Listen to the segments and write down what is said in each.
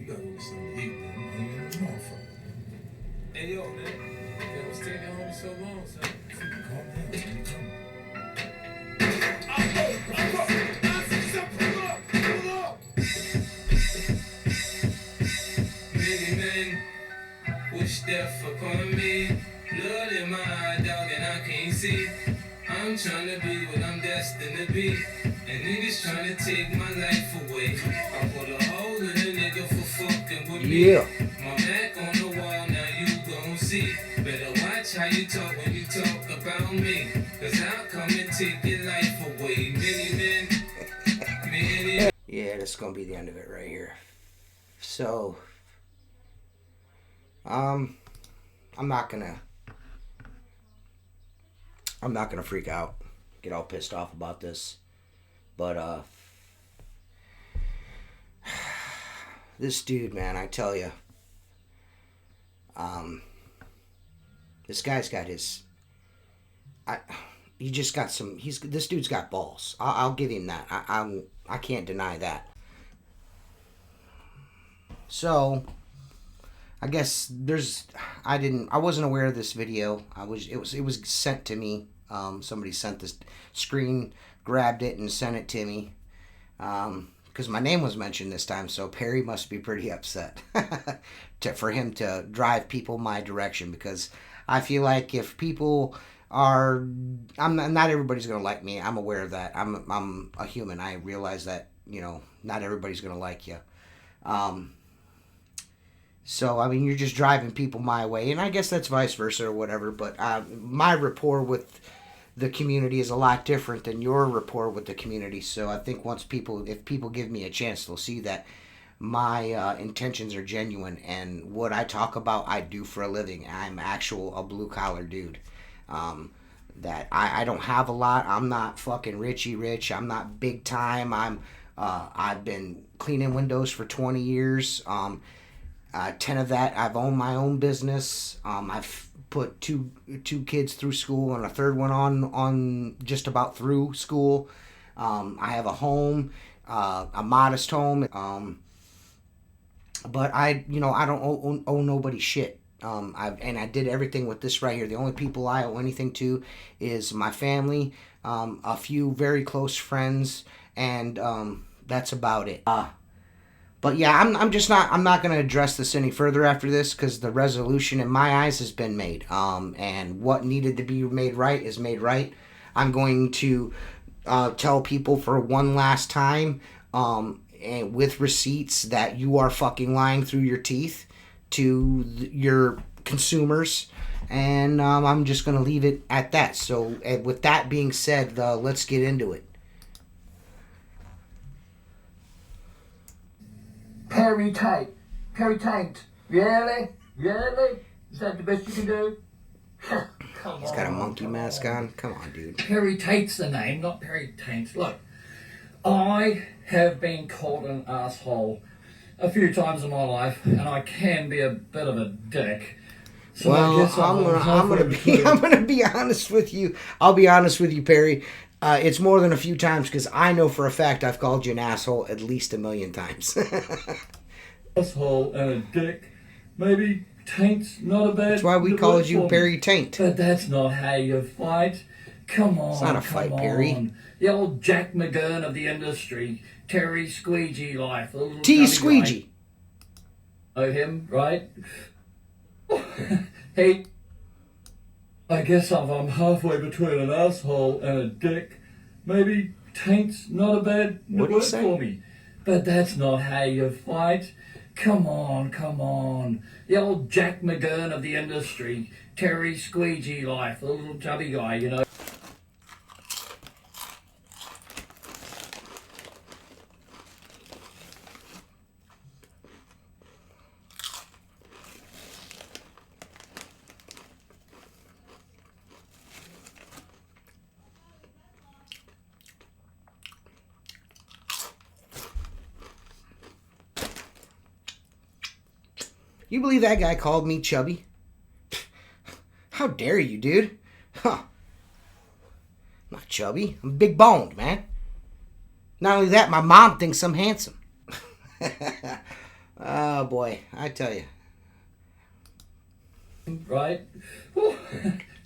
You gotta go get something to eat, man. I'm hungry as a motherfucker. Hey, yo, man. Yo, what's taking home so long, son? Freaking calm down, man. Come on. Many men wish death upon me. Blood in my eye, dog, and I can't see. I'm trying to be what I'm destined to be. And niggas trying to take my life away. I put a hole in a nigga for fucking with me. Yeah. My back on the wall, now you gon' see. Better watch how you talk when you talk about me. Cause I'll come and take your life away. Many men, many. Yeah, that's gonna be the end of it right here. So, I'm not gonna freak out, get all pissed off about this, but this dude, man, I tell you, this guy's got his, this dude's got balls. I'll give him that. I can't deny that. So, I guess I wasn't aware of this video. It was sent to me. Somebody sent this screen, grabbed it and sent it to me. Because my name was mentioned this time, so Perry must be pretty upset for him to drive people my direction. Because I feel like if people are, not everybody's gonna like me. I'm aware of that. I'm a human. I realize that, not everybody's gonna like you. So, I mean, you're just driving people my way, and I guess that's vice versa or whatever, but my rapport with the community is a lot different than your rapport with the community, so I think if people give me a chance, they'll see that my intentions are genuine, and what I talk about, I do for a living. I'm a blue-collar dude. That I don't have a lot. I'm not fucking richy rich. I'm not big time. I've been cleaning windows for 20 years. 10 of that, I've owned my own business. I've put two kids through school and a third one on just about through school. I have a home, a modest home. But I don't owe nobody shit. I did everything with this right here. The only people I owe anything to is my family, a few very close friends, and that's about it. But yeah, I'm not going to address this any further after this, because the resolution in my eyes has been made. And what needed to be made right is made right. I'm going to tell people for one last time, and with receipts, that you are fucking lying through your teeth to your consumers. And I'm just going to leave it at that. So with that being said, let's get into it. Perry Taint. Really? Is that the best you can do? He's got a monkey mask on. Come on, dude. Perry Taint's the name, not Perry Taint. Look, I have been called an asshole a few times in my life, and I can be a bit of a dick. So well, I'm gonna be honest with you. I'll be honest with you, Perry. It's more than a few times, because I know for a fact I've called you an asshole at least 1,000,000 times. Asshole and a dick. Maybe Taint's not a bad. That's why we called you Perry Taint. But that's not how you fight. Come on. It's not a fight, Perry. The old Jack McGurn of the industry. Terry SqueegeeLife. T Squeegee. Oh, him, right? Hey. I guess I'm halfway between an asshole and a dick. Maybe Taint's not a bad word for me. But that's not how you fight. Come on. The old Jack McGurn of the industry. Terry SqueegeeLife, the little chubby guy, You believe that guy called me chubby? How dare you, dude? Huh. I'm not chubby. I'm big boned, man. Not only that, my mom thinks I'm handsome. Oh, boy, I tell you. Right?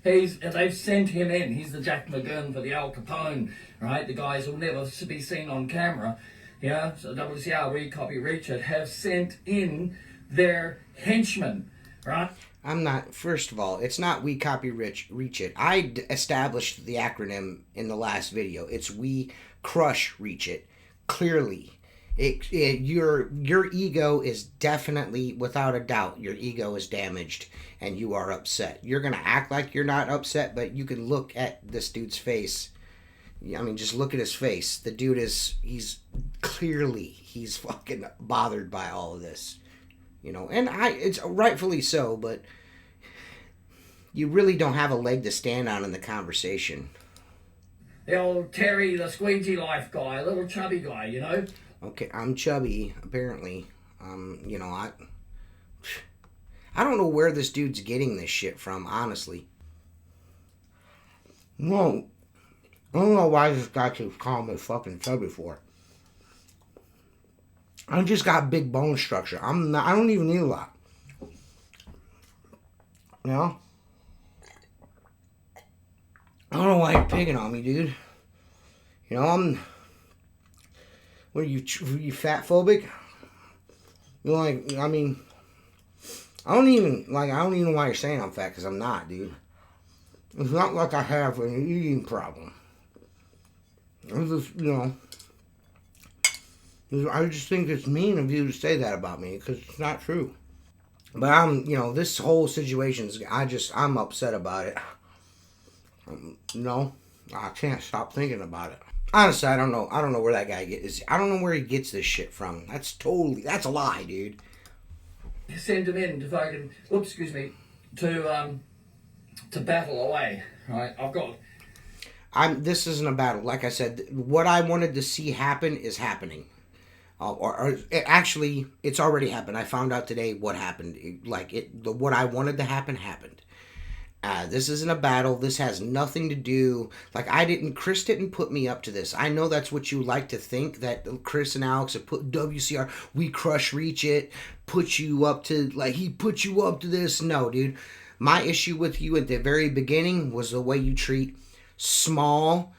They've sent him in. He's the Jack McGurn for the Al Capone, right? The guys who'll never be seen on camera. Yeah, so WCR, We Copy Richard have sent in their henchmen, right? I'm not, first of all, it's not We Copy Reach It. I established the acronym in the last video. It's We Crush Reach It. Clearly. Your ego is definitely, without a doubt, your ego is damaged and you are upset. You're going to act like you're not upset, but you can look at this dude's face. I mean, just look at his face. The dude he's fucking bothered by all of this. You know, and it's rightfully so, but you really don't have a leg to stand on in the conversation. The old Terry, the SqueegeeLife guy, little chubby guy, you know? Okay, I'm chubby, apparently. You know, I don't know where this dude's getting this shit from, honestly. No, I don't know why this guy keeps calling me fucking chubby for. I just got big bone structure. I don't even need a lot. You know? I don't know why you're picking on me, dude. You know, what are you fat phobic? You're like, I mean, I don't even know why you're saying I'm fat, because I'm not, dude. It's not like I have an eating problem. It's just, you know, I just think it's mean of you to say that about me, because it's not true. But you know, this whole situation's, I'm upset about it. No, I can't stop thinking about it. Honestly, I don't know where that guy gets. I don't know where he gets this shit from. That's a lie, dude. Send him in to fucking, to battle away. Right, This isn't a battle. Like I said, what I wanted to see happen is happening. Actually, it's already happened. I found out today what happened. What I wanted to happen happened. This isn't a battle. This has nothing to do. Chris didn't put me up to this. I know that's what you like to think, that Chris and Alex have put WCR, We Crush Reach It, put you up to, he put you up to this. No, dude. My issue with you at the very beginning was the way you treat small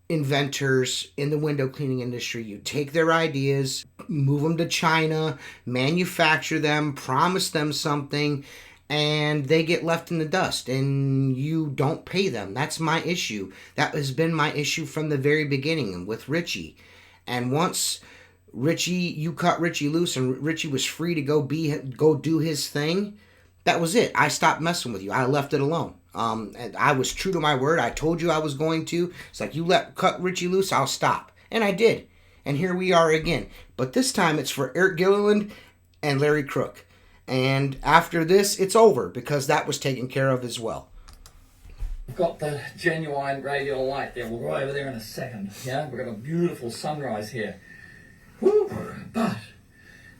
inventors in the window cleaning industry. You take their ideas, move them to China, manufacture them, promise them something, and they get left in the dust, and you don't pay them. That's my issue. That has been my issue from the very beginning with Richie. And once you cut Richie loose and Richie was free to go do his thing, that was it. I stopped messing with you. I left it alone. And I was true to my word. I told you I was going to. It's like, cut Richie loose, I'll stop. And I did. And here we are again. But this time it's for Eric Gilliland and Larry Crook. And after this, it's over, because that was taken care of as well. We've got the genuine radial light there. We'll go over there in a second. Yeah, we've got a beautiful sunrise here. Woo! But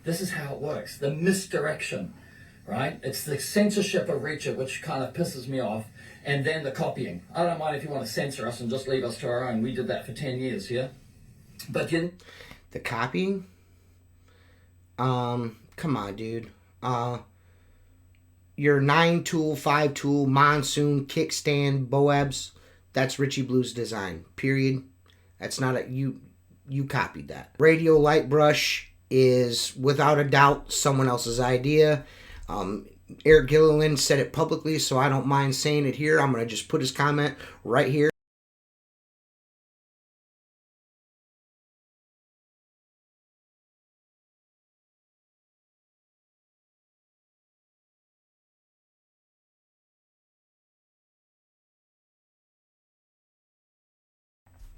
this is how it works. The misdirection, right? It's the censorship of Reach It, which kind of pisses me off. And then the copying. I don't mind if you want to censor us and just leave us to our own. We did that for 10 years, yeah? But the copying? Come on, dude. Your 9-tool, 5-tool, monsoon, kickstand, Boabs, that's Richie Blue's design. Period. That's not you copied that. Radio light brush is without a doubt someone else's idea. Eric Gilliland said it publicly, so I don't mind saying it here. I'm going to just put his comment right here.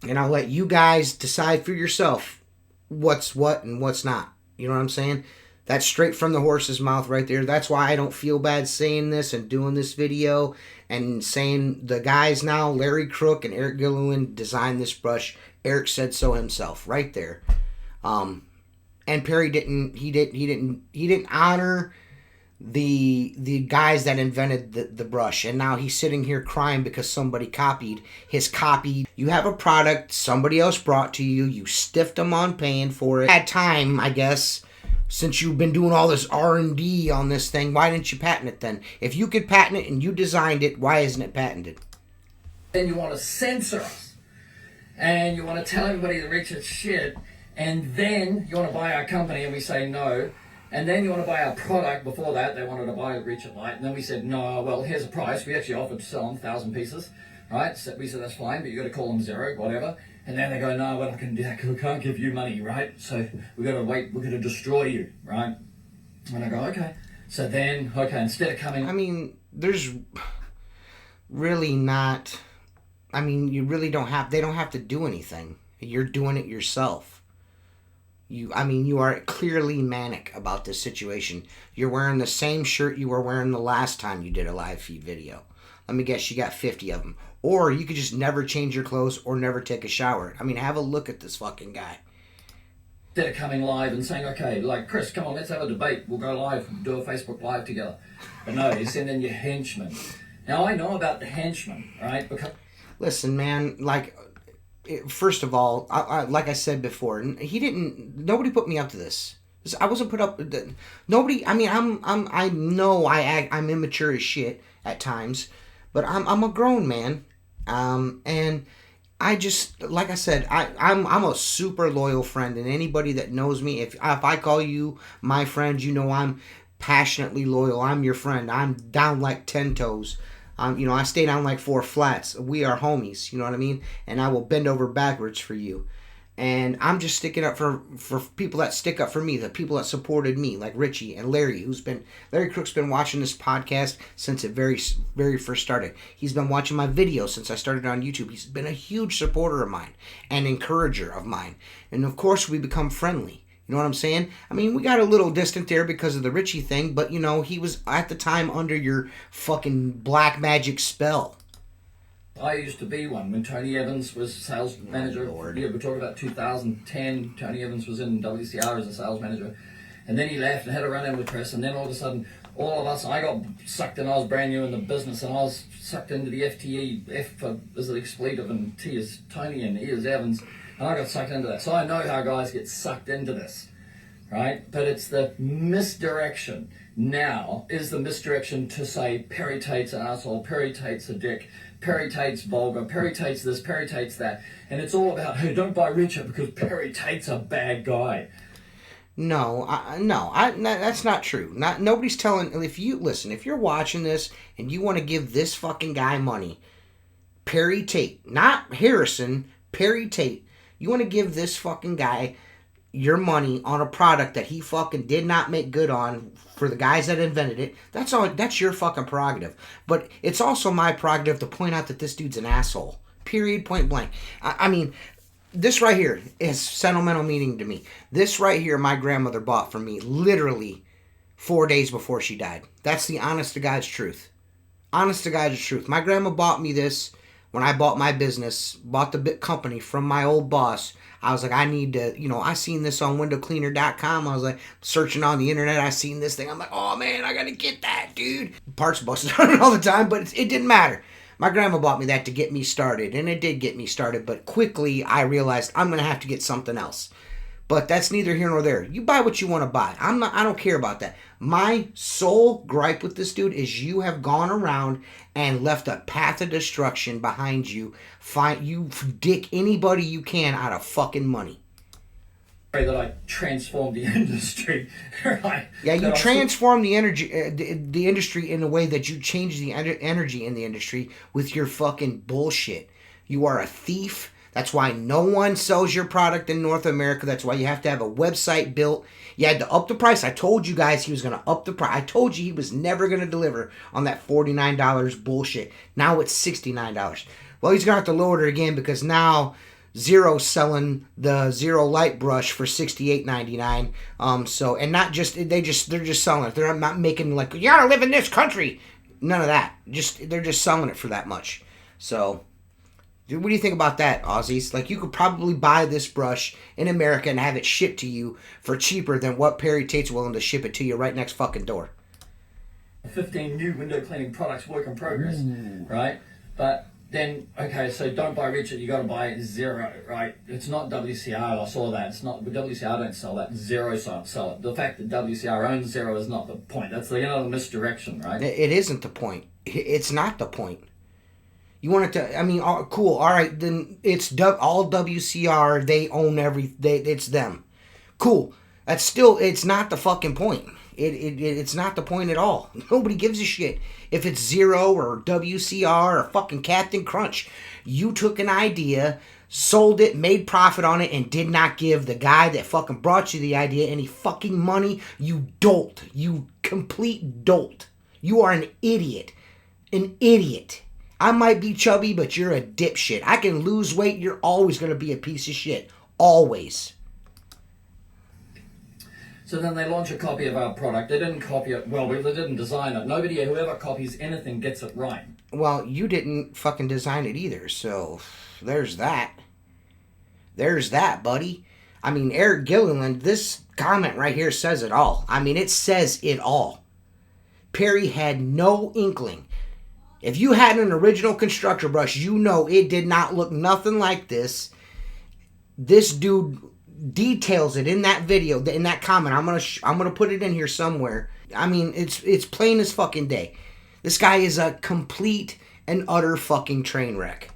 And I'll let you guys decide for yourself what's what and what's not. You know what I'm saying? That's straight from the horse's mouth right there. That's why I don't feel bad saying this and doing this video and saying the guys now, Larry Crook and Eric Gilliland, designed this brush. Eric said so himself right there. And Perry didn't honor the guys that invented the brush, and now he's sitting here crying because somebody copied his copy. You have a product somebody else brought to you, you stiffed them on paying for it. Had time, I guess, Since you've been doing all this R&D on this thing, why didn't you patent it then? If you could patent it and you designed it, why isn't it patented? Then you want to censor us. And you want to tell everybody to reach its shit. And then you want to buy our company and we say no. And then you want to buy our product. Before that, they wanted to buy Reach It Light. And then we said, no, well, here's a price. We actually offered to sell them 1,000 pieces. Right? So we said, that's fine, but you got to call them zero, whatever. And then they go, no, we're not going to do that because we can't give you money, right? So we got to wait, we're going to destroy you, right? And I go, okay. So then, okay, instead of coming... I mean, there's really not... I mean, you really don't have... They don't have to do anything. You're doing it yourself. You are clearly manic about this situation. You're wearing the same shirt you were wearing the last time you did a live feed video. Let me guess, you got 50 of them. Or you could just never change your clothes or never take a shower. I mean, have a look at this fucking guy. Instead of coming live and saying, okay, like, Chris, come on, let's have a debate. We'll go live, do a Facebook Live together. But no, you send in your henchmen. Now, I know about the henchmen, right? Because... Listen, man, like, first of all, like I said before, nobody put me up to this. I wasn't put up, nobody, I mean, I know I'm immature as shit at times, but I'm a grown man. And I just, like I said, I'm a super loyal friend, and anybody that knows me, if I call you my friend, you know I'm passionately loyal. I'm your friend. I'm down like 10 toes. I stay down like 4 flats. We are homies, you know what I mean? And I will bend over backwards for you. And I'm just sticking up for people that stick up for me, the people that supported me, like Richie and Larry, Larry Crook's been watching this podcast since it very, very first started. He's been watching my videos since I started on YouTube. He's been a huge supporter of mine and encourager of mine. And of course, we become friendly. You know what I'm saying? I mean, we got a little distant there because of the Richie thing, but, he was at the time under your fucking black magic spell. I used to be one when Tony Evans was sales manager. Yeah, we're talking about 2010. Tony Evans was in WCR as a sales manager. And then he left and had a run-in with Chris. And then all of a sudden, all of us, I got sucked in. I was brand new in the business. And I was sucked into the FTE. F for is the expletive and T is Tony and E is Evans. And I got sucked into that. So I know how guys get sucked into this. Right? But it's the misdirection. Now is the misdirection to say Perry Tait's an asshole, Perry Tait's a dick, Perry Tait's vulgar, Perry Tait's this, Perry Tait's that. And it's all about, hey, don't buy Richard because Perry Tait's a bad guy. No, that's not true. Nobody's telling, if you're watching this and you want to give this fucking guy money, Perry Tate, not Harrison, Perry Tate, you want to give this fucking guy your money on a product that he fucking did not make good on for the guys that invented it, that's your fucking prerogative. But it's also my prerogative to point out that this dude's an asshole. Period, point blank. I mean, this right here is sentimental meaning to me. This right here my grandmother bought for me literally 4 days before she died. That's the honest to God's truth. Honest to God's truth. My grandma bought me this when I bought my business, bought the big company from my old boss. I was like, I need to, I seen this on windowcleaner.com. I was like, searching on the internet. I seen this thing. I'm like, oh man, I got to get that, dude. Parts busted on it all the time, but it didn't matter. My grandma bought me that to get me started, and it did get me started, but quickly I realized I'm going to have to get something else. But that's neither here nor there. You buy what you want to buy. I don't care about that. My sole gripe with this dude is you have gone around and left a path of destruction behind you. You dick anybody you can out of fucking money. That I transformed the industry. Right? Yeah, you transformed the industry in a way that you changed the energy in the industry with your fucking bullshit. You are a thief. That's why no one sells your product in North America. That's why you have to have a website built. You had to up the price. I told you guys he was going to up the price. I told you he was never going to deliver on that $49 bullshit. Now it's $69. Well, he's going to have to lower it again because now Zero's selling the Zero Light brush for $68.99. And not just they're just selling it. They're not making like, you gotta live in this country. None of that. They're just selling it for that much. So, dude, what do you think about that, Aussies? Like, you could probably buy this brush in America and have it shipped to you for cheaper than what Perry Tate's willing to ship it to you right next fucking door. 15 new window cleaning products, work in progress, right? But then okay, so don't buy Richard, you got to buy Zero, right? It's not WCR. I saw that. It's not WCR. Don't sell that. Zero sell it. The fact that WCR owns Zero is not the point. That's another misdirection, right? It isn't the point. It's not the point. You want it to? I mean, cool. All right, then it's all WCR. They own it's them. Cool. That's still. It's not the fucking point. It's not the point at all. Nobody gives a shit if it's Zero or WCR or fucking Captain Crunch. You took an idea, sold it, made profit on it, and did not give the guy that fucking brought you the idea any fucking money. You dolt. You complete dolt. You are an idiot. An idiot. I might be chubby, but you're a dipshit. I can lose weight. You're always going to be a piece of shit. Always. So then they launch a copy of our product. They didn't copy it. Well, they didn't design it. Whoever copies anything gets it right. Well, you didn't fucking design it either, so there's that. There's that, buddy. I mean, Eric Gilliland, this comment right here says it all. I mean, it says it all. Perry had no inkling. If you had an original constructor brush, you know it did not look nothing like this. This dude details it in that video, in that comment. I'm gonna put it in here somewhere. I mean, it's plain as fucking day. This guy is a complete and utter fucking train wreck.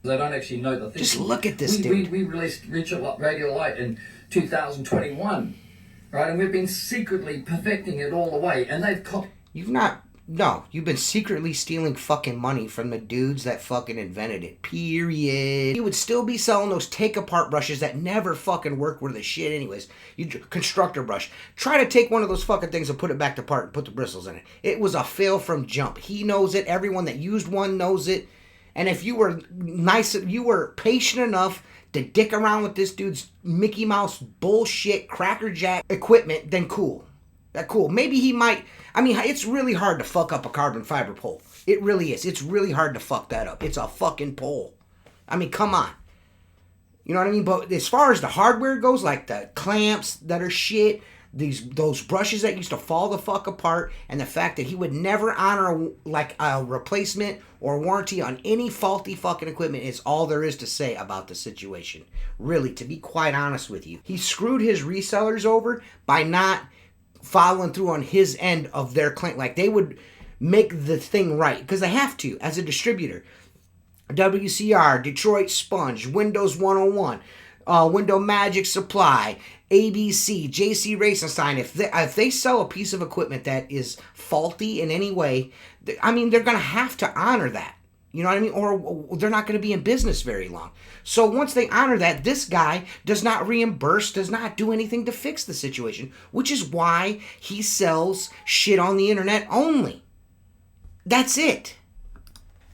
They don't actually know the thing. Just look at this dude. We released Radio Light in 2021, right? And we've been secretly perfecting it all the way. And they've copied. You've been secretly stealing fucking money from the dudes that fucking invented it. Period. You would still be selling those take-apart brushes that never fucking work worth a shit anyways. Constructor brush. Try to take one of those fucking things and put it back to part and put the bristles in it. It was a fail from jump. He knows it. Everyone that used one knows it. And if you were you were patient enough to dick around with this dude's Mickey Mouse bullshit crackerjack equipment, then cool. Cool. Maybe he might. I mean, it's really hard to fuck up a carbon fiber pole. It really is. It's really hard to fuck that up. It's a fucking pole. I mean, come on. You know what I mean? But as far as the hardware goes, like the clamps that are shit, those brushes that used to fall the fuck apart, and the fact that he would never honor a replacement or warranty on any faulty fucking equipment is all there is to say about the situation. Really, to be quite honest with you. He screwed his resellers over by not following through on his end of their claim. Like, they would make the thing right because they have to as a distributor. WCR, Detroit Sponge, Windows 101, Window Magic Supply, ABC, JC Racing. If they sell a piece of equipment that is faulty in any way, I mean, they're going to have to honor that. You know what I mean? Or they're not going to be in business very long. So once they honor that, this guy does not reimburse, does not do anything to fix the situation, which is why he sells shit on the internet only. That's it.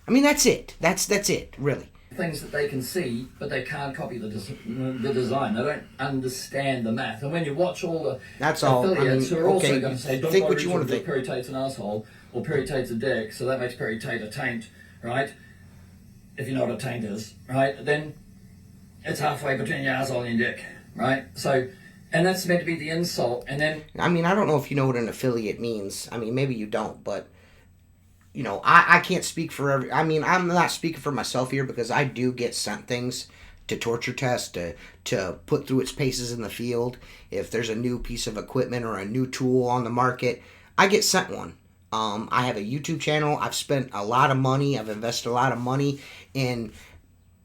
I mean, that's it. That's it, really. Things that they can see, but they can't copy the design. They don't understand the math. And when you watch all the affiliates who are also going to say, don't think what you want to think. Perry Taint's an asshole, or Perry Taint's a dick, so that makes Perry Taint a taint, right? If you know what a taint is, right? Then it's halfway between your asshole and your dick, right? So, and that's meant to be the insult. And then, I mean, I don't know if you know what an affiliate means. I mean, maybe you don't, but you know, I can't speak for I mean, I'm not speaking for myself here because I do get sent things to torture test, to put through its paces in the field. If there's a new piece of equipment or a new tool on the market, I get sent one. I have a YouTube channel. I've spent a lot of money. I've invested a lot of money in,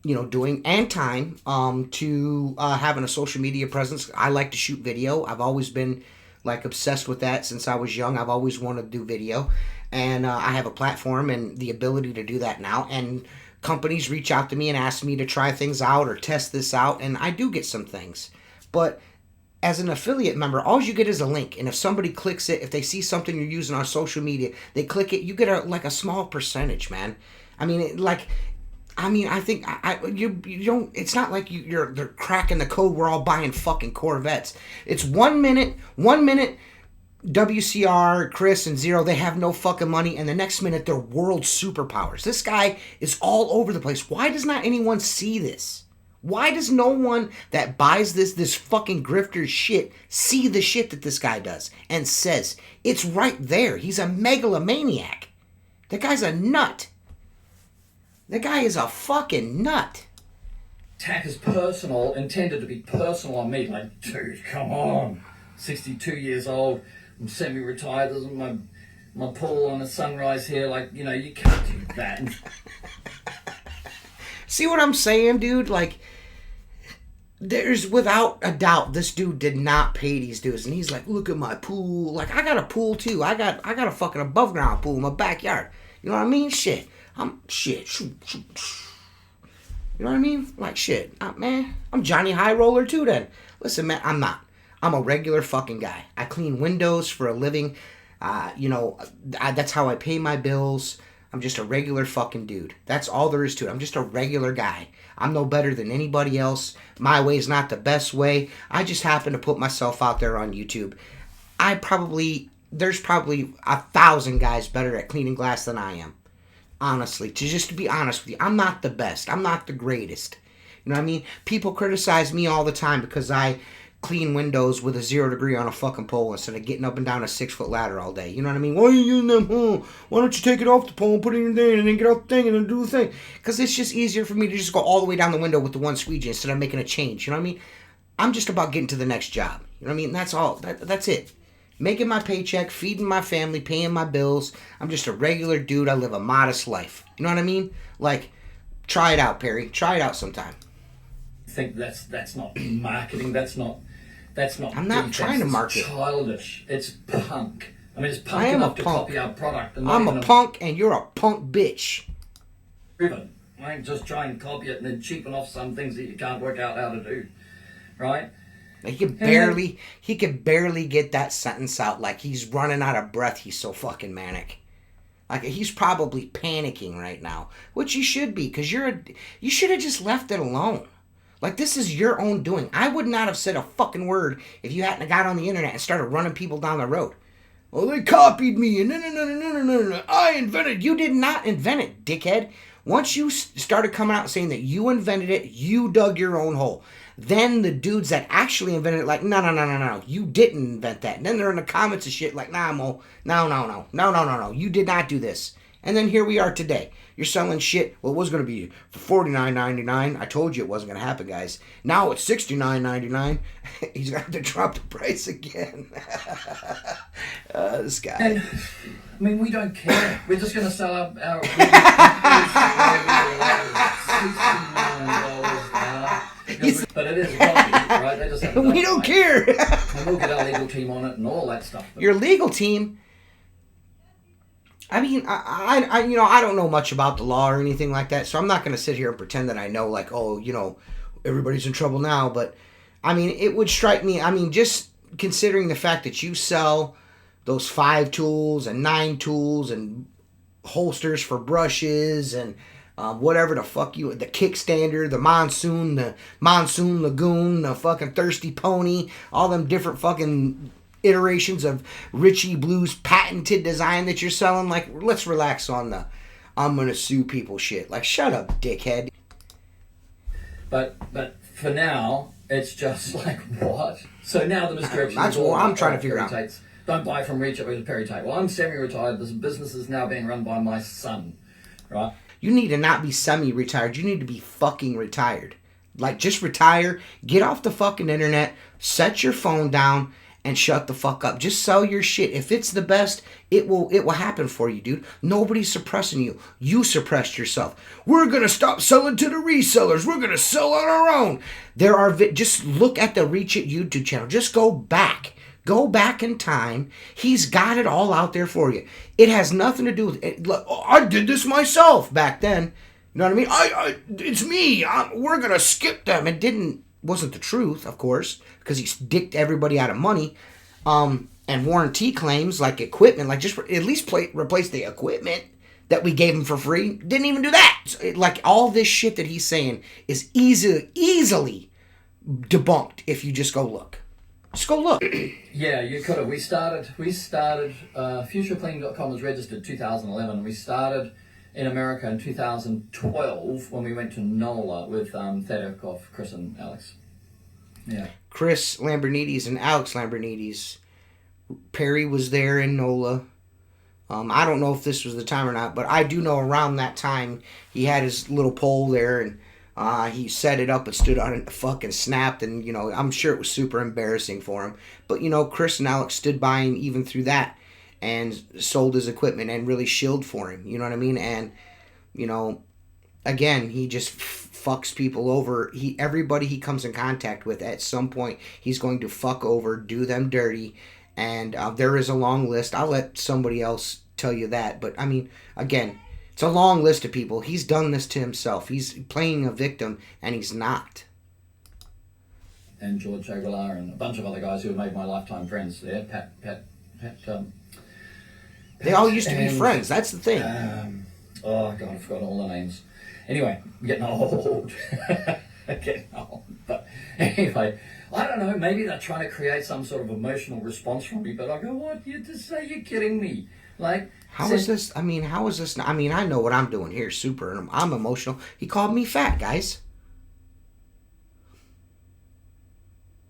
you know, doing and time to having a social media presence. I like to shoot video. I've always been like obsessed with that since I was young. I've always wanted to do video. And I have a platform and the ability to do that now. And companies reach out to me and ask me to try things out or test this out. And I do get some things. But as an affiliate member, all you get is a link. And if somebody clicks it, if they see something you're using on social media, they click it, you get a small percentage, man. I mean, I think you don't. It's not like they're cracking the code. We're all buying fucking Corvettes. It's 1 minute. WCR, Chris, and Zero, they have no fucking money, and the next minute they're world superpowers. This guy is all over the place. Why does not anyone see this? Why does no one that buys this fucking grifter shit see the shit that this guy does and says? It's right there. He's a megalomaniac. That guy's a nut. The guy is a fucking nut. Attack is personal, intended to be personal on me. Like, dude, come on. 62 years old. I'm semi-retired. This is my pool on a sunrise here. Like, you know, you can't do that. See what I'm saying, dude? Like, there's without a doubt this dude did not pay these dudes, and he's like, look at my pool. Like, I got a pool too. I got a fucking above ground pool in my backyard. You know what I mean? Shit. You know what I mean? Like, shit. Man, I'm Johnny High Roller too then. Listen, man, I'm not. I'm a regular fucking guy. I clean windows for a living. That's how I pay my bills. I'm just a regular fucking dude. That's all there is to it. I'm just a regular guy. I'm no better than anybody else. My way's not the best way. I just happen to put myself out there on YouTube. There's probably 1,000 guys better at cleaning glass than I am. Honestly, to be honest with you, I'm not the best. I'm not the greatest. You know what I mean? People criticize me all the time because I clean windows with a 0 degree on a fucking pole instead of getting up and down a 6-foot ladder all day. You know what I mean? Why are you using that pole? Why don't you take it off the pole and put it in there and then get off the thing and then do the thing? Because it's just easier for me to just go all the way down the window with the one squeegee instead of making a change. You know what I mean? I'm just about getting to the next job. You know what I mean? That's all. That's it. Making my paycheck, feeding my family, paying my bills. I'm just a regular dude. I live a modest life. You know what I mean? Like, try it out, Perry. Try it out sometime. I think that's not marketing. That's not. I'm not trying to market. It's childish. It's punk. I mean, it's punk enough to copy our product. And I'm a punk, and you're a punk bitch. Driven. I ain't just trying to copy it and then cheapen off some things that you can't work out how to do, right? He could barely get that sentence out. Like, he's running out of breath. He's so fucking manic. Like, he's probably panicking right now, which you should be, because you should have just left it alone. Like, this is your own doing. I would not have said a fucking word if you hadn't got on the internet and started running people down the road. Well, they copied me, and no. I invented. You did not invent it, dickhead. Once you started coming out saying that you invented it, you dug your own hole. Then the dudes that actually invented it, like, no, you didn't invent that. And then they're in the comments and shit, like, nah, Mo, no, you did not do this. And then here we are today. You're selling shit. Well, it was going to be for $49.99. I told you it wasn't going to happen, guys. Now it's $69.99. He's going to have to drop the price again. This guy. And, I mean, we don't care. We're just going to sell our $69 but it is a copy, right? They just have we don't care. And we'll get our legal team on it and all that stuff. Your legal team? I mean, I don't know much about the law or anything like that, so I'm not going to sit here and pretend that I know, like, oh, everybody's in trouble now. But, I mean, it would strike me, I mean, just considering the fact that you sell those 5 tools and 9 tools and holsters for brushes and whatever the fuck the kickstander, the monsoon lagoon, the fucking thirsty pony, all them different fucking iterations of Richie Blue's patented design that you're selling. Like, let's relax on the I'm gonna sue people shit. Like, shut up, dickhead. But for now, it's just like, what? So now the misdirection. That's what I'm trying to figure out. Taints. Don't buy from Reach with Perry Taint. Well, I'm semi-retired. This business is now being run by my son, right? You need to not be semi-retired. You need to be fucking retired. Like, just retire, get off the fucking internet, set your phone down, and shut the fuck up. Just sell your shit. If it's the best, it will happen for you, dude. Nobody's suppressing you. You suppressed yourself. We're going to stop selling to the resellers. We're going to sell on our own. Just look at the Reach It YouTube channel. Just go back. Go back in time. He's got it all out there for you. It has nothing to do with it. Look, I did this myself back then. You know what I mean? It's me. We're going to skip them. It wasn't the truth, of course, because he dicked everybody out of money. And warranty claims, like equipment, like just at least replace the equipment that we gave him for free. Didn't even do that. So like, all this shit that he's saying is easily debunked if you just go look. Just go look. Yeah, you could have. We started, futureclean.com was registered 2011. We started in America in 2012 when we went to NOLA with Thedekov, Chris and Alex. Yeah. Chris Lambrinides and Alex Lambrinides. Perry was there in NOLA. I don't know if this was the time or not, but I do know around that time he had his little pole there, and he set it up and stood on it and fucking snapped, and I'm sure it was super embarrassing for him. But Chris and Alex stood by him even through that, and sold his equipment and really shilled for him. You know what I mean? And again, he just fucks people over. Everybody he comes in contact with, at some point, he's going to fuck over, do them dirty. And there is a long list. I'll let somebody else tell you that. But, I mean, again, it's a long list of people. He's done this to himself. He's playing a victim, and he's not. And George Aguilar and a bunch of other guys who have made my lifetime friends there. They all used to be friends. That's the thing. Oh, God, I've forgotten all the names. Anyway, I'm getting old. Getting old. But anyway, I don't know, maybe they're trying to create some sort of emotional response from me, but I go, what? You just say you're kidding me. Like, how is this? I mean, how is this? I mean, I know what I'm doing here, super, and I'm emotional. He called me fat, guys.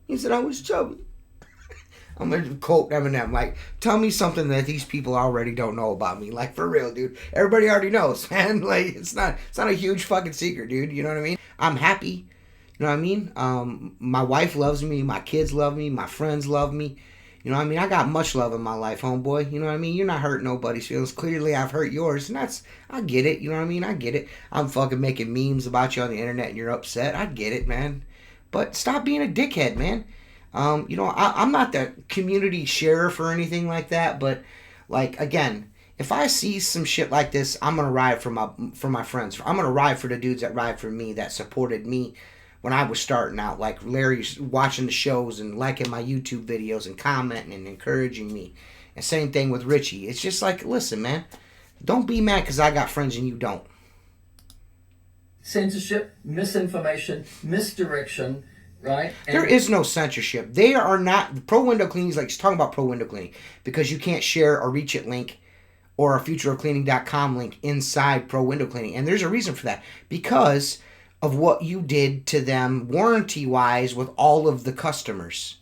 He said I was chubby. I'm going to quote Eminem, like, tell me something that these people already don't know about me. Like, for real, dude. Everybody already knows, man. Like, it's not a huge fucking secret, dude. You know what I mean? I'm happy. You know what I mean? My wife loves me. My kids love me. My friends love me. You know what I mean? I got much love in my life, homeboy. You know what I mean? You're not hurting nobody's feelings. Clearly, I've hurt yours. And I get it. You know what I mean? I get it. I'm fucking making memes about you on the internet and you're upset. I get it, man. But stop being a dickhead, man. I'm not the community sheriff or anything like that, but, like, again, if I see some shit like this, I'm gonna ride for my friends. I'm gonna ride for the dudes that ride for me, that supported me when I was starting out. Like Larry's watching the shows and liking my YouTube videos and commenting and encouraging me. And same thing with Richie. It's just like, listen, man, don't be mad because I got friends and you don't. Censorship, misinformation, misdirection. Right? And there is no censorship. They are not. Pro Window Cleaning is like talking about Pro Window Cleaning because you can't share a Reach It link or a futureofcleaning.com link inside Pro Window Cleaning. And there's a reason for that. Because of what you did to them warranty-wise with all of the customers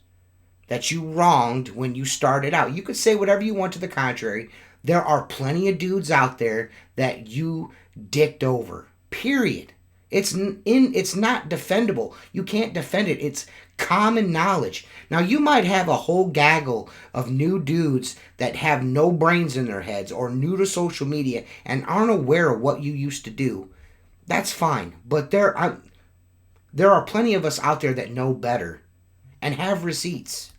that you wronged when you started out. You could say whatever you want to the contrary. There are plenty of dudes out there that you dicked over. Period. It's not defendable. You can't defend it. It's common knowledge. Now, you might have a whole gaggle of new dudes that have no brains in their heads or new to social media and aren't aware of what you used to do. That's fine. But there are plenty of us out there that know better and have receipts.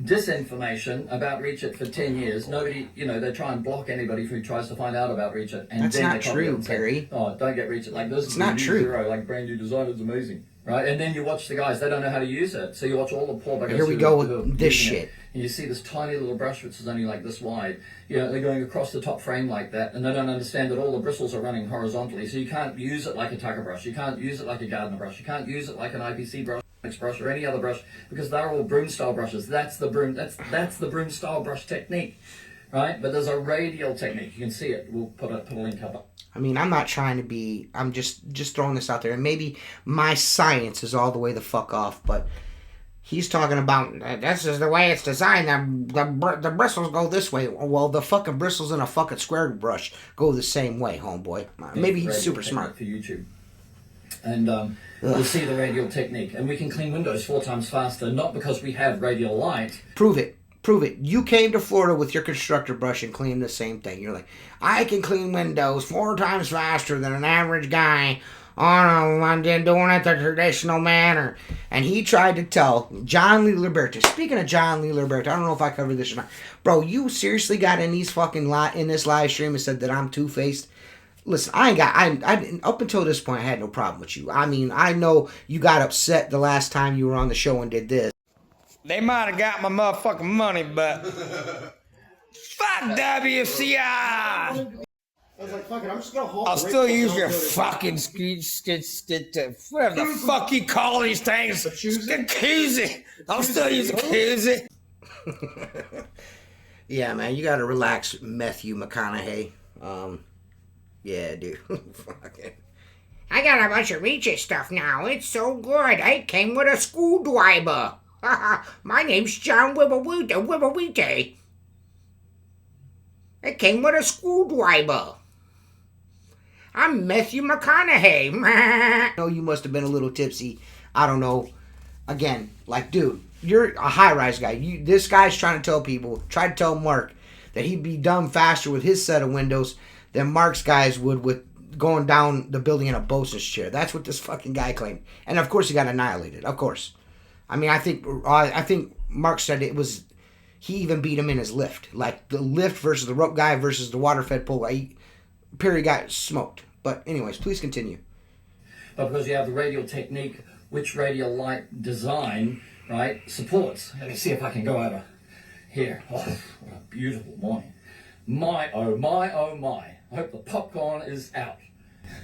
Disinformation about Reach It for 10 years. Nobody, they try and block anybody who tries to find out about Reach It. And that's then not true, Perry. Oh, don't get Reach It. Like, this it's is not true. Zero, like, brand new design, it's amazing. Right? And then you watch the guys, they don't know how to use it. So you watch all the poor buggers. Here we go with this shit. And you see this tiny little brush which is only like this wide. They're going across the top frame like that, and they don't understand that all the bristles are running horizontally. So you can't use it like a tucker brush. You can't use it like a gardener brush. You can't use it like an IPC brush or any other brush, because they're all broom style brushes. That's the broom style brush technique, right? But there's a radial technique. You can see it. We'll put a link up. I mean, I'm not trying to be. I'm just throwing this out there, and maybe my science is all the way the fuck off. But he's talking about this is the way it's designed. The bristles go this way. Well, the fucking bristles in a fucking square brush go the same way, homeboy. Maybe he's super smart. For YouTube. And we'll see the radial technique. And we can clean windows 4 times faster, not because we have radial light. Prove it. Prove it. You came to Florida with your constructor brush and cleaned the same thing. You're like, I can clean windows 4 times faster than an average guy on doing it the traditional manner. And he tried to tell John Lee Liberta. Speaking of John Lee Liberta, I don't know if I covered this or not. Bro, you seriously got in these fucking in this live stream and said that I'm two-faced? Listen, I up until this point, I had no problem with you. I mean, I know you got upset the last time you were on the show and did this. They might have got my motherfucking money, but fuck WCI! I was like, fuck it, I'm just gonna hold. I'll still use your fucking whatever the fuck you call these things. Koozie. I'll still use a koozie. Yeah, man, you gotta relax, Matthew McConaughey. Yeah, dude. Fuck it. I got a bunch of Reach It stuff now. It's so good. I came with a screwdriver. My name's John Wibblewite. It came with a screwdriver. I'm Matthew McConaughey. No, you must have been a little tipsy. I don't know. Again, like, dude, you're a high-rise guy. This guy's trying to tell people, try to tell Mark that he'd be done faster with his set of windows than Mark's guys would with going down the building in a bosun's chair. That's what this fucking guy claimed. And, of course, he got annihilated. Of course. I mean, I think Mark said it was, he even beat him in his lift. Like, the lift versus the rope guy versus the water-fed pole guy. Perry got smoked. But anyways, please continue. But because you have the radial technique, which radial light design, right, supports. Let me see if I can go over here. Oh, what a beautiful morning. My, oh my, oh my. I hope the popcorn is out.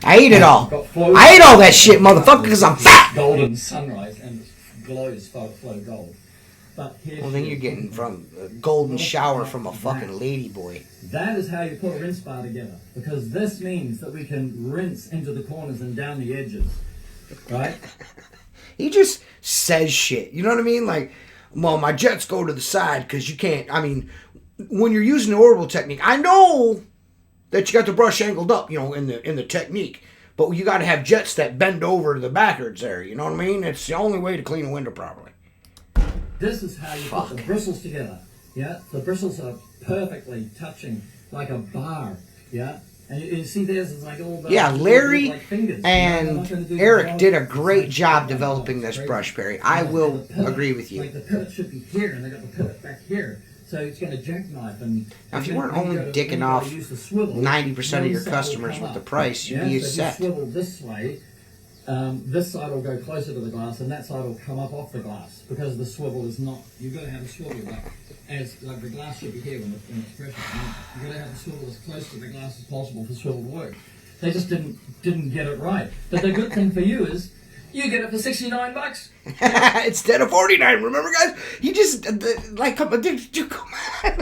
I ate it all. I ate all that shit, motherfucker, because I'm fat. Golden sunrise and it glows flow gold. But well, then you're getting from a golden shower from a fucking lady boy. That is how you put a rinse bar together. Because this means that we can rinse into the corners and down the edges. Right? He just says shit. You know what I mean? Like, well, my jets go to the side because you can't. I mean, when you're using the orbital technique, I know that you got the brush angled up, you know, in the technique. But you got to have jets that bend over the backwards there. You know what I mean? It's the only way to clean a window properly. This is how you put the bristles together. Yeah, the bristles are perfectly touching like a bar. Yeah, and you see theirs is like all the Larry like fingers, and Eric did a great job developing this brush, Perry. I will agree with you. Like the pivot should be here, and they got the pivot back here. So it's going to jackknife. And now, if you weren't only dicking off 90% of your customers with the price, you'd be set. If you swivel this way, this side will go closer to the glass, and that side will come up off the glass because the swivel is not. You've got to have a swivel like the glass should be here when it's pressure. You've got to have the swivel as close to the glass as possible for swivel to work. They just didn't get it right. But the good thing for you is you get it for $69 instead of $49. Remember, guys? You just come on, dude, come on.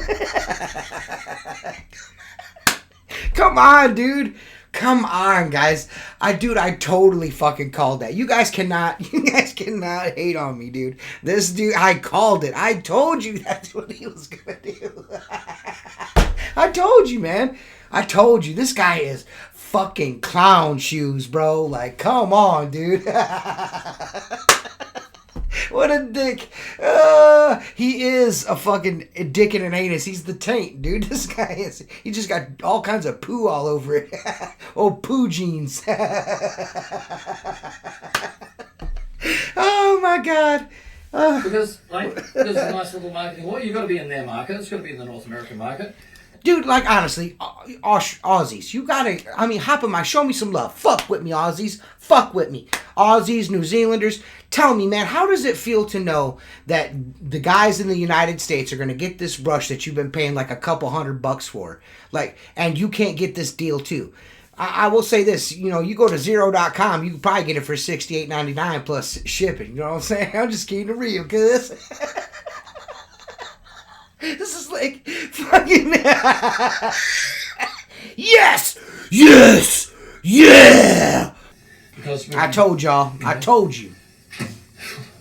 Come on, dude. Come on, guys. I totally fucking called that. You guys cannot hate on me, dude. This dude, I called it. I told you that's what he was gonna do. I told you, man. I told you. This guy is fucking clown shoes, bro. Like, come on, dude. What a dick. He is a fucking dick in an anus. He's the taint, dude. This guy is. He just got all kinds of poo all over it. Oh, poo jeans. Oh, my God. Because, like, there's a nice little marketing. Well, you've got to be in their market. It's got to be in the North American market. Dude, like, honestly, Aussies, you gotta, hop in show me some love. Fuck with me, Aussies. Fuck with me. Aussies, New Zealanders, tell me, man, how does it feel to know that the guys in the United States are gonna get this brush that you've been paying like a couple $100 for? Like, and you can't get this deal too. I will say this, you go to Zero.com, you can probably get it for $68.99 plus shipping. You know what I'm saying? I'm just keeping it real, cuz. This is like fucking yes, yeah. Because I told y'all. I told you.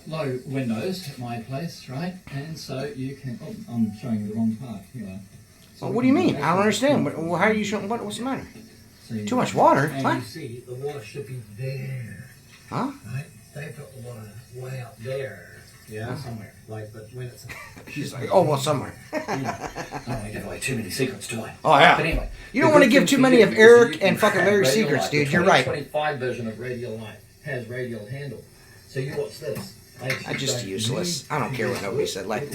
Low windows at my place, right? And so you can. Oh, I'm showing you the wrong part. Here you are. So what do you mean? I don't understand. How are you showing? What's the matter? So too much water. And what? You see, the water should be there. Huh? Right? They've got the water way out there. Yeah, somewhere. Like, but when it's... She's like, oh, well, somewhere. I don't want to give away too many secrets, do I? Oh, yeah. But anyway. You don't want to give too many of Eric and fucking Larry's secrets, dude. You're right. The 2025 version of Radial Life has radial handle. So you watch this. I'm just useless. I don't care what nobody said. Like,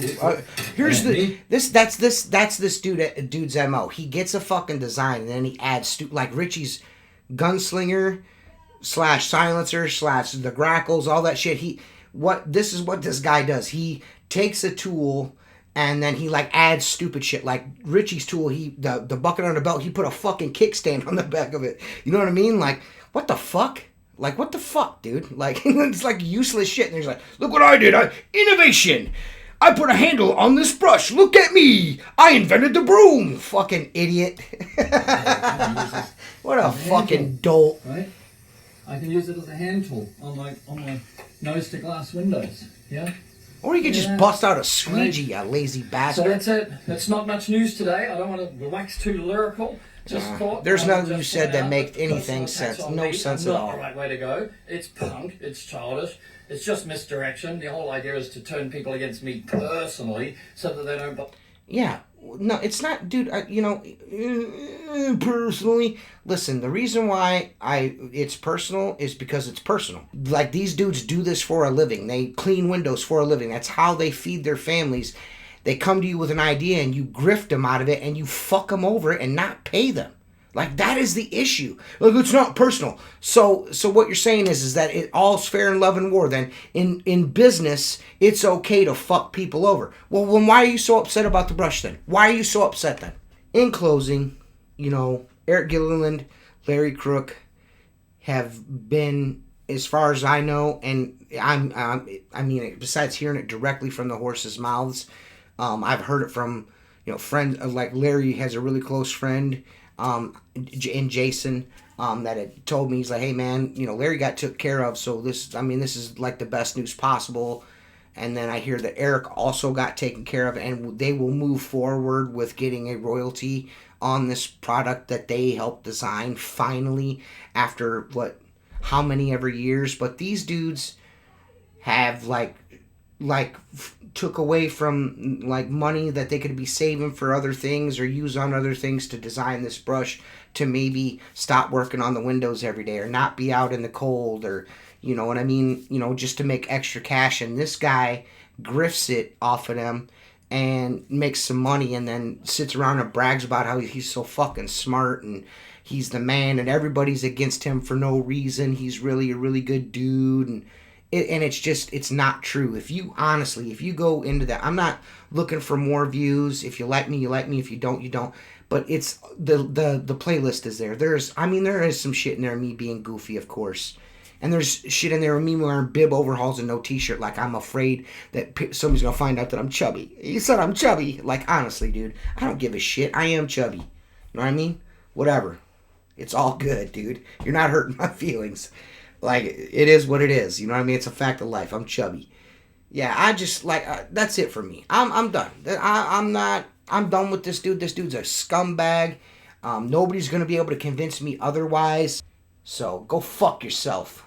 here's that's this dude's MO. He gets a fucking design and then he adds like Richie's gunslinger / silencer / the grackles, all that shit. This is what this guy does. He takes a tool and then he like adds stupid shit. Like Richie's tool, the bucket on the belt, he put a fucking kickstand on the back of it. You know what I mean? Like, what the fuck? Like, what the fuck, dude? Like, it's like useless shit. And he's like, look what I did. Innovation. I put a handle on this brush. Look at me. I invented the broom. Fucking idiot. What a fucking dolt. Right? I can use it as a hand tool on my nose to glass windows. Yeah? Or you could just bust out a Squeegee, you lazy bastard. So that's it. That's not much news today. I don't want to wax too lyrical. Just thought. There's nothing you said that made anything sense. No sense at all. Not the right way to go. It's punk. It's childish. It's just misdirection. The whole idea is to turn people against me personally so that they don't... Yeah. No, it's not, dude. Personally, listen. The reason why it's personal is because it's personal. Like, these dudes do this for a living. They clean windows for a living. That's how they feed their families. They come to you with an idea and you grift them out of it and you fuck them over and not pay them. Like, that is the issue. Like, it's not personal. So what you're saying is that it all's fair in love and war. Then in business, it's okay to fuck people over. Well, then why are you so upset about the brush then? Why are you so upset then? In closing, Eric Gilliland, Larry Crook have been, as far as I know, and I mean, besides hearing it directly from the horses' mouths, I've heard it from friends. Like, Larry has a really close friend. And Jason, that had told me, he's like, hey man, Larry got took care of, so this is like the best news possible. And then I hear that Eric also got taken care of, and they will move forward with getting a royalty on this product that they helped design finally after how many ever years. But these dudes have took away from money that they could be saving for other things or use on other things to design this brush to maybe stop working on the windows every day or not be out in the cold, or you know what I mean, just to make extra cash. And this guy grifts it off of them and makes some money and then sits around and brags about how he's so fucking smart and he's the man and everybody's against him for no reason. He's really a really good dude, and it's not true. If you go into that, I'm not looking for more views. If you like me, you like me. If you don't, you don't. But it's the playlist is there. There is some shit in there, me being goofy, of course. And there's shit in there of me wearing bib overalls and no t-shirt, like I'm afraid that somebody's going to find out that I'm chubby. You said I'm chubby. Like, honestly, dude, I don't give a shit. I am chubby. You know what I mean? Whatever. It's all good, dude. You're not hurting my feelings. Like, it is what it is. You know what I mean? It's a fact of life. I'm chubby. Yeah, I just, that's it for me. I'm done. I'm done with this dude. This dude's a scumbag. Nobody's going to be able to convince me otherwise. So, go fuck yourself.